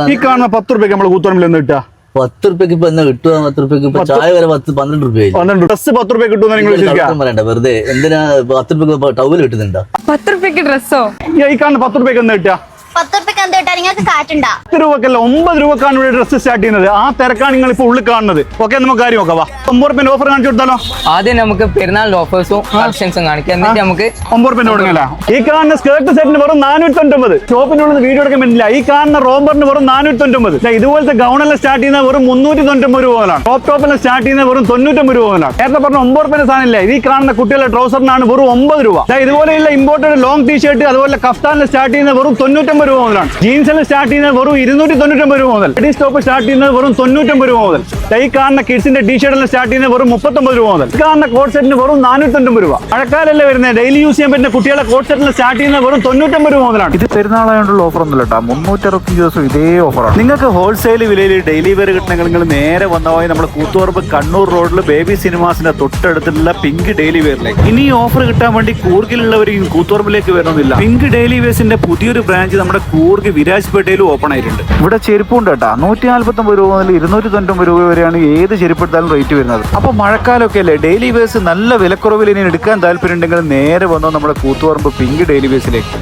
ഈ കാണുന്ന 10 രൂപയ്ക്ക് നമ്മൾ കൂത്തുപറമ്പിൽ നിന്ന് കിട്ടുക 10 രൂപയ്ക്ക് ഇപ്പൊ എന്നാ കിട്ടുക? 10 രൂപയ്ക്ക് ഇപ്പൊ ചായ വരെ 12 രൂപ ഡ്രസ് 10 രൂപ കിട്ടുമെന്ന് നിങ്ങൾ പറയണ്ട വെറുതെ. എന്തിനാ 10 രൂപയ്ക്ക് ടവല് കിട്ടുന്നുണ്ടോ? 10 രൂപയ്ക്ക് ഡ്രസ്സോ? ഈ കാണുന്ന 10 രൂപയ്ക്ക് എന്ന് കിട്ടുക 10 രൂപയ്ക്ക് എന്ത് കിട്ടാ? നിങ്ങൾക്ക് കാറ്റുണ്ടാ? 10 രൂപക്കല്ല 9 രൂപക്കാണ് ഇവിടെ ഡ്രസ് സ്റ്റാർട്ട് ചെയ്യുന്നത്. ആ തിരക്കാണ് നിങ്ങൾ ഇപ്പൊ ഉള്ളിൽ കാണുന്നത്. ഓക്കെ, നമുക്ക് കാര്യം നോക്കാം. 9 രൂപ ഓഫർ കാണിച്ചു കൊടുത്താലോ? ആദ്യം നമുക്ക് പെരുന്നാളിന്റെ ഓഫേഴ്സും കളക്ഷൻസും കാണിക്കാം. എന്നിട്ട് നമുക്ക് 9 രൂപ തുടങ്ങല. ഈ കാണുന്ന സ്കേർട്ട് സെറ്റിന് വെറും 499. ഷോപ്പിനുള്ളിൽ വീഡിയോ എടുക്കാൻ പറ്റില്ല. ഈ കാണുന്ന റോംബറിന് വെറും 499. ഇതുപോലത്തെ ഗൗണെല്ലാം സ്റ്റാർട്ട് ചെയ്യുന്ന വെറും 399 രൂപ മുതലാണ്. ടോപ്പെല്ലാം സ്റ്റാർട്ട് ചെയ്യുന്ന വെറും 99 രൂപ മുതലാണ്. നേരത്തെ പറഞ്ഞ 9 രൂപ സാധനം ഇല്ല. ഈ കാണുന്ന കുട്ടികളുടെ ട്രൗസറിനാണ് വെറും 9 രൂപ. ഇതുപോലെയുള്ള ഇമ്പോർട്ടഡ് ലോങ് ടീഷർട്ട് അതുപോലെ കഫ്താനിൽ സ്റ്റാർട്ട് ചെയ്യുന്ന വെറും 99 രൂപ മുതലാണ്. ജീൻസിൽ സ്റ്റാർട്ട് ചെയ്യുന്നത് വെറും 299 രൂപ മുതൽ. ലേഡീസ് ടോപ്പ് സ്റ്റാർട്ട് ചെയ്യുന്നത് വെറും 99 രൂപ മുതൽ. ഈ കാണുന്ന കിഡ്സിന്റെ ടീഷർട്ടിൽ സ്റ്റാർട്ട് ചെയ്യുന്നത് വെറും 39 രൂപ മുതൽ. ഈ കാണുന്ന കോട്ട് സെറ്റിന് വെറും 499 രൂപ. മഴക്കാലല്ലേ വരുന്നത്, ഡെയിലി യൂസ് ചെയ്യാൻ പറ്റുന്ന കുട്ടികളെ കോട്ട് സെറ്റിൽ സ്റ്റാർട്ട് ചെയ്യുന്നത് വെറും 99 രൂപ മുതലാണ്. ഇത് പെരുന്നാളായുള്ള ഓഫർ ഒന്നുമില്ല കേട്ടോ. 365 ദിവസം ഇതേ ഓഫറാണ്. നിങ്ങൾക്ക് ഹോൾസെയിൽ വിലയിൽ ഡെയിലി വെയർ കിട്ടണമെങ്കിൽ നിങ്ങൾ നേരെ വന്നപോയി നമ്മുടെ കൂത്തുപറമ്പ് കണ്ണൂർ റോഡിൽ ബേബി സിനിമാസിന്റെ തൊട്ടടുത്തുള്ള പിങ്ക് ഡെയിലി വെയറിലേക്ക്. ഇനി ഈ ഓഫർ കിട്ടാൻ വേണ്ടി കൂർഗിലുള്ളവരും കൂത്തുപറമ്പിലേക്ക് വരണമെന്നില്ല. പിങ്ക് ഡെയിലി വെയർസിന്റെ പുതിയൊരു ബ്രാഞ്ച് നമ്മുടെ കൂർഗ് വിരാജ്പേട്ടയിലും ഓപ്പൺ ആയിട്ടുണ്ട്. ഇവിടെ ചെരുപ്പുണ്ട് കേട്ടോ. 149 രൂപ മുതൽ 299 രൂപ വരെയാണ് ഏത് ചെരുപ്പെടുത്താലും റേറ്റ് വരുന്നത്. അപ്പൊ മഴക്കാലമൊക്കെ അല്ലേ, ഡെയിലി വേഴ്സ് നല്ല വിലക്കുറവിൽ ഇനി എടുക്കാൻ താല്പര്യം ഉണ്ടെങ്കിൽ നേരെ വന്നോ നമ്മുടെ കൂത്തുപറമ്പ് പിങ്ക് ഡെയിലി വേഴ്സിലേക്ക്.